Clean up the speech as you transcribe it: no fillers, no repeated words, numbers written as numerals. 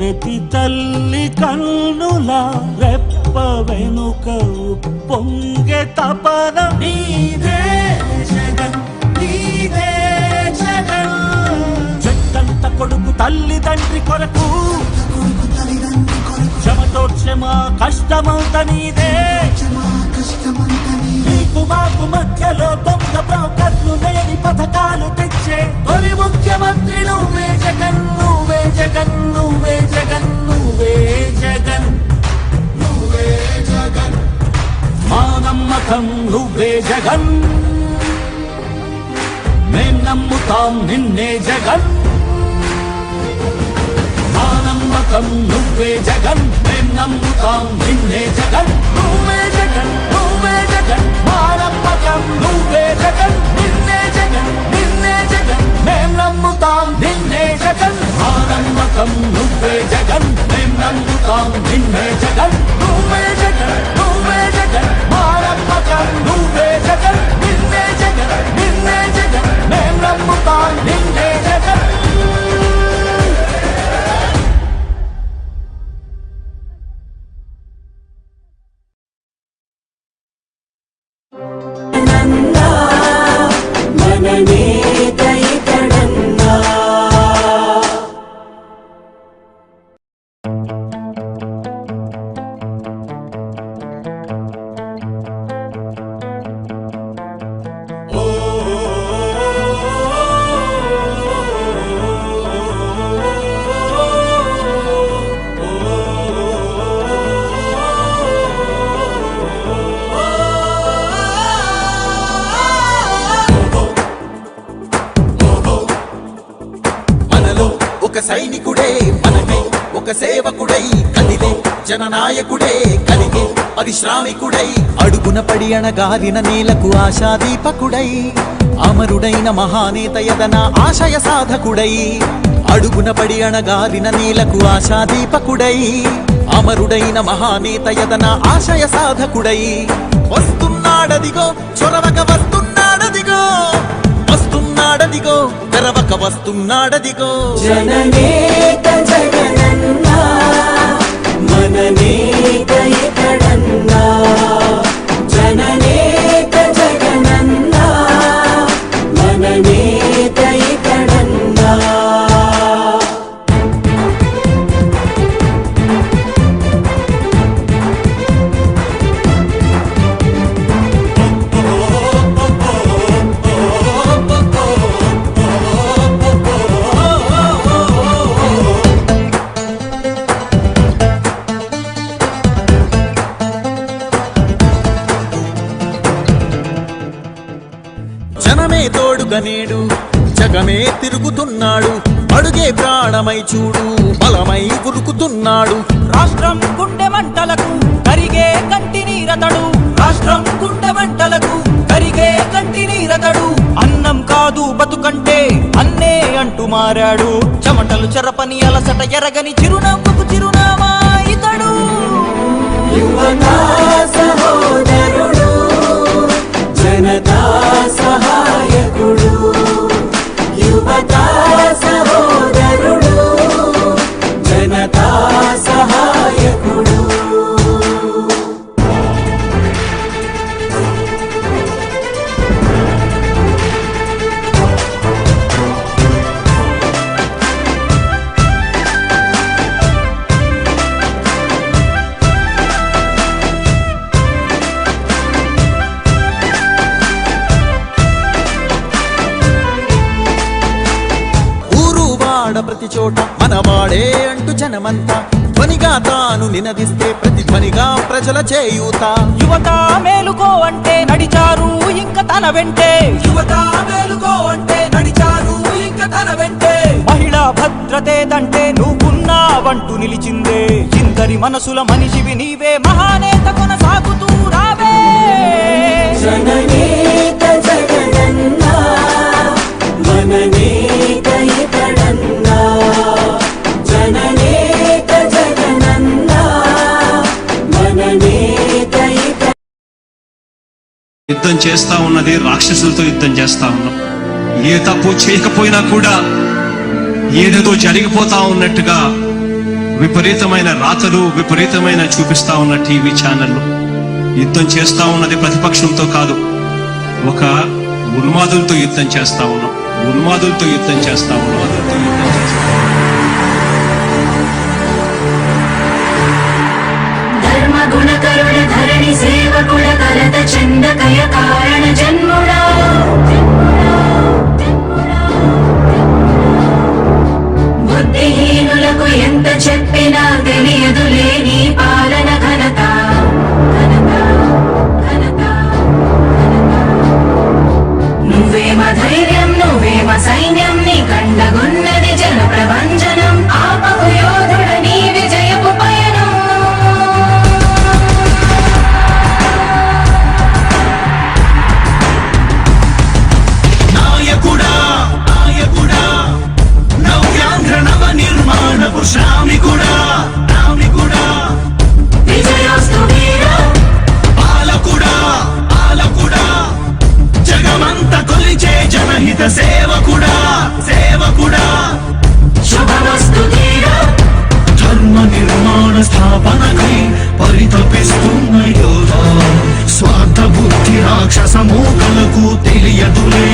ప్రతి తల్లి కన్నుల రెప్ప వెనుక పొంగే తపన నీదే జగన్ నీదే జగన్. చెట్టంత కొడుకు తల్లిదండ్రి కొరకు చెమటోడ్చే మా కష్టమంత నీదే. నీకు మాకు మధ్యలో దొంగ బ్రోకర్లు లేని పథకాలు తెచ్చే తొలి ముఖ్యమంత్రి నువ్వే జగన్ నువ్వే జగన్ నువ్వే జగన్ నువ్వే జగన్ నువ్వే జగన్. మా నమ్మకం నువ్వే జగన్, మేం నమ్ముతాం నిన్నే జగన్. మా నమ్మకం నువ్వే జగన్, మేం నమ్ముతాం నిన్నే జగన్. నువ్వే జగన్ నువ్వే జగన్, మా నమ్మకం నువ్వే జగన్ నిన్నే జగన్ నిన్నే జగన్. మేం నమ్ముతాం నిన్నే జగన్. మా నమ్మకం నువ్వే జగన్, మేం నమ్ముతాం నిన్నే జగన్. నువ్వే జగన్ నువ్వే జగన్, మా నమ్మకం నువ్వే జగన్ నిన్నే జగన్ నిన్నే జగన్. మేం నమ్ముతాం నిన్నే జగన్. ఒక సైనికుడే మనకై ఒక సేవకుడై కదిలే జననాయకుడే కలిగే పరిశ్రామికుడై అడుగున పడి అణగారిన నేలకు ఆశాదీపకుడై అమరుడైన మహానేత యదన ఆశయ సాధకుడై అడుగున పడి అణగారిన నేలకు ఆశాదీపకుడై అమరుడైన మహానేత యదన ఆశయ సాధకుడై వస్తున్నాడదిగో చొరవక వస్తున్నాడదిగో వస్తున్నాడదిగో తెరవక వస్తున్నాడదిగో. జననేత జగనన్నా మననేత ఇతడన్నా. జననేత జగనన్నా మననేత ఇతడన్నా. జనమే తోడుగా నేడు జగమే తిరుగుతున్నాడు అడుగే ప్రాణమై చూడు బలమై ఉరుకుతున్నాడు. రాష్ట్రం గుండె మంటలకు కరిగే కంటి నీరతడు. రాష్ట్రం గుండె మంటలకు కరిగే కంటి నీరతడు. అన్నం కాదు బతుకంటే అన్నే అంటూ మారాడు. చెమటలు చెరపని అలసట ఎరగని చిరునవ్వుకు చిరునామా ఇతడు. యువతా సహోదరుడు జనతా సహాయకుడు. యువతా సహోదరుడు జనతా సహాయకుడు. ప్రతి చోట మనవాడే అంటూ జనమంతా ధ్వనిగా తాను నినదిస్తే ప్రతిధ్వనిగా ప్రజల చేయూత. యువత మేలుకో అంటే నడిచారు ఇంక తన వెంటే. యువత మేలుకో అంటే నడిచారు ఇంక తన వెంటే. మహిళా భద్రతేదంటే నువ్వున్నావంటూ నిలిచిందే. ఇందరి మనసుల మనిషివి నీవే మహానేత కొనసాగుతూ రావే. జననేత జగనన్నా మననేత ఇతడన్నా. జననేత జగనన్నా మననేత ఇతడన్నా. యుద్ధం చేస్తా ఉన్నది రాక్షసులతో యుద్ధం చేస్తా ఉన్నాం. ఏ తప్పు చేయకపోయినా కూడా ఏదేదో జరిగిపోతా ఉన్నట్టుగా విపరీతమైన రాతలు విపరీతమైన చూపిస్తా ఉన్న టీవీ ఛానళ్ళు యుద్ధం చేస్తా ఉన్నది ప్రతిపక్షంతో కాదు, ఒక ఉన్మాదులతో యుద్ధం చేస్తా ఉన్నాం. ఉన్మాదులతో యుద్ధం చేస్తా ఉన్నాం. ధర్మ గుణకరుడ ధరణి సేవకుడ కలత చందకయ కారణ జన్ముడా బుద్ధిహీనులకు ఎంత చెప్పినా తెలియదులే నీ పాలన ఘనత ఘనత ఘనత. నువ్వేమ ధైర్యం నువ్వేమ సైన్యం నీ కండగున్నది జన ప్రభంజనం ఆపకు యోధుడ నీ విజయపు పయనం. నాయకుడా నాయకుడా నవ్యాంధ్ర నవ నిర్మాణపు శ్రామికుడా శ్రామికుడా విజయోస్తు వీరా పాలకుడా పాలకుడా జగమంత కొలిచే జనహిత సేవకుడా సేవకుడా శుభమస్తు ధీరా ధర్మ నిర్మాణ స్థాపనకై పరితపిస్తున్న యోధ స్వార్థ బుద్ధి రాక్షస మూకలకు తెలియదులే